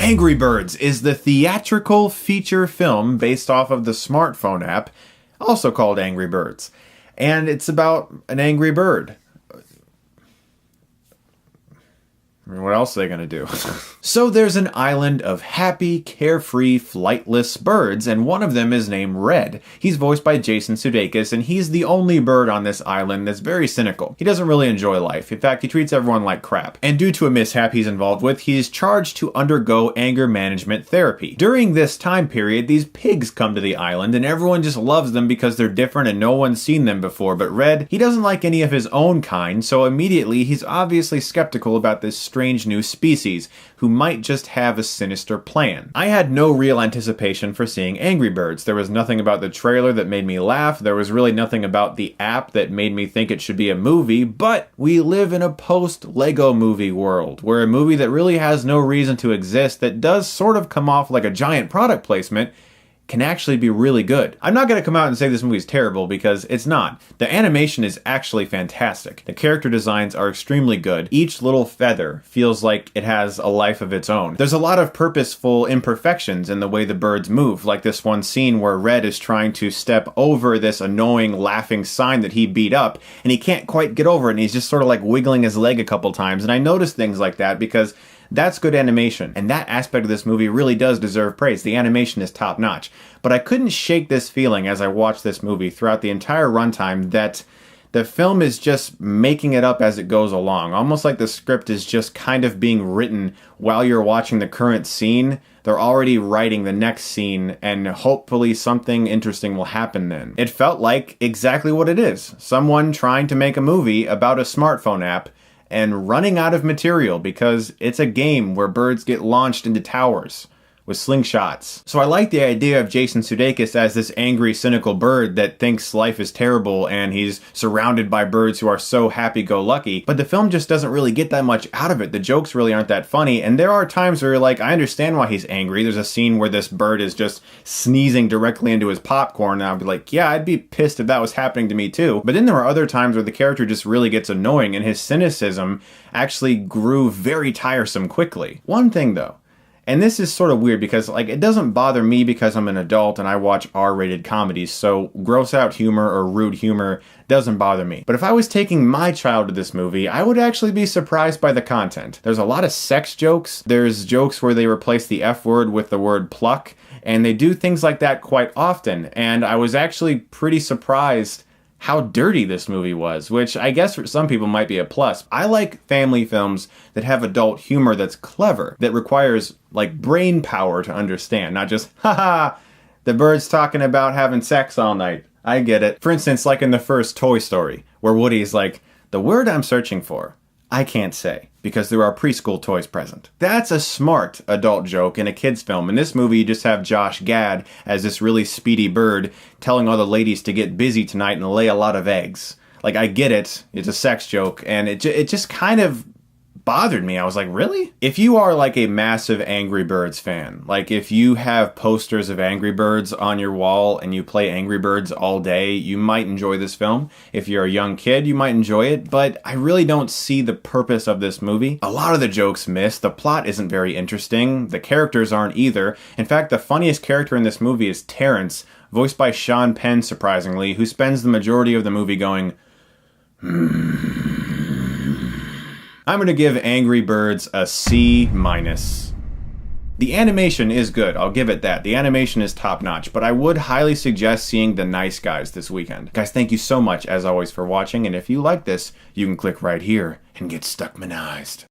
Angry Birds is the theatrical feature film based off of the smartphone app, also called Angry Birds. And it's about an angry bird. I mean, what else are they going to do? So there's an island of happy, carefree, flightless birds, and one of them is named Red. He's voiced by Jason Sudeikis, and he's the only bird on this island that's very cynical. He doesn't really enjoy life. In fact, he treats everyone like crap. And due to a mishap he's involved with, he's charged to undergo anger management therapy. During this time period, these pigs come to the island, and everyone just loves them because they're different and no one's seen them before. But Red, he doesn't like any of his own kind, so immediately he's obviously skeptical about this strange new species who might just have a sinister plan. I had no real anticipation for seeing Angry Birds. There was nothing about the trailer that made me laugh. There was really nothing about the app that made me think it should be a movie, but we live in a post-Lego movie world where a movie that really has no reason to exist that does sort of come off like a giant product placement can actually be really good. I'm not going to come out and say this movie is terrible because it's not. The animation is actually fantastic. The character designs are extremely good. Each little feather feels like it has a life of its own. There's a lot of purposeful imperfections in the way the birds move, like this one scene where Red is trying to step over this annoying laughing sign that he beat up, and he can't quite get over it, and he's just sort of like wiggling his leg a couple times, and I noticed things like that because that's good animation, and that aspect of this movie really does deserve praise. The animation is top-notch. But I couldn't shake this feeling as I watched this movie throughout the entire runtime that the film is just making it up as it goes along. Almost like the script is just kind of being written while you're watching the current scene. They're already writing the next scene, and hopefully something interesting will happen then. It felt like exactly what it is. Someone trying to make a movie about a smartphone app and running out of material because it's a game where birds get launched into towers with slingshots. So I like the idea of Jason Sudeikis as this angry, cynical bird that thinks life is terrible and he's surrounded by birds who are so happy-go-lucky, but the film just doesn't really get that much out of it. The jokes really aren't that funny, and there are times where you're like, I understand why he's angry. There's a scene where this bird is just sneezing directly into his popcorn, and I'll be like, yeah, I'd be pissed if that was happening to me too. But then there are other times where the character just really gets annoying, and his cynicism actually grew very tiresome quickly. One thing though, and this is sort of weird because, like, it doesn't bother me because I'm an adult and I watch R-rated comedies, so gross out humor or rude humor doesn't bother me. But if I was taking my child to this movie, I would actually be surprised by the content. There's a lot of sex jokes. There's jokes where they replace the F word with the word pluck, and they do things like that quite often. And I was actually pretty surprised how dirty this movie was, which I guess for some people might be a plus. I like family films that have adult humor that's clever, that requires like brain power to understand, not just, haha, the bird's talking about having sex all night. I get it. For instance, like in the first Toy Story, where Woody's like, the word I'm searching for, I can't say, because there are preschool toys present. That's a smart adult joke in a kid's film. In this movie, you just have Josh Gad as this really speedy bird telling all the ladies to get busy tonight and lay a lot of eggs. Like, I get it. It's a sex joke, and it just kind of bothered me. I was like, really? If you are like a massive Angry Birds fan, like if you have posters of Angry Birds on your wall and you play Angry Birds all day, you might enjoy this film. If you're a young kid, you might enjoy it, but I really don't see the purpose of this movie. A lot of the jokes miss. The plot isn't very interesting. The characters aren't either. In fact, the funniest character in this movie is Terrence, voiced by Sean Penn, surprisingly, who spends the majority of the movie going, I'm going to give Angry Birds a C-. The animation is good, I'll give it that. The animation is top-notch, but I would highly suggest seeing The Nice Guys this weekend. Guys, thank you so much, as always, for watching, and if you like this, you can click right here and get Stuckmanized.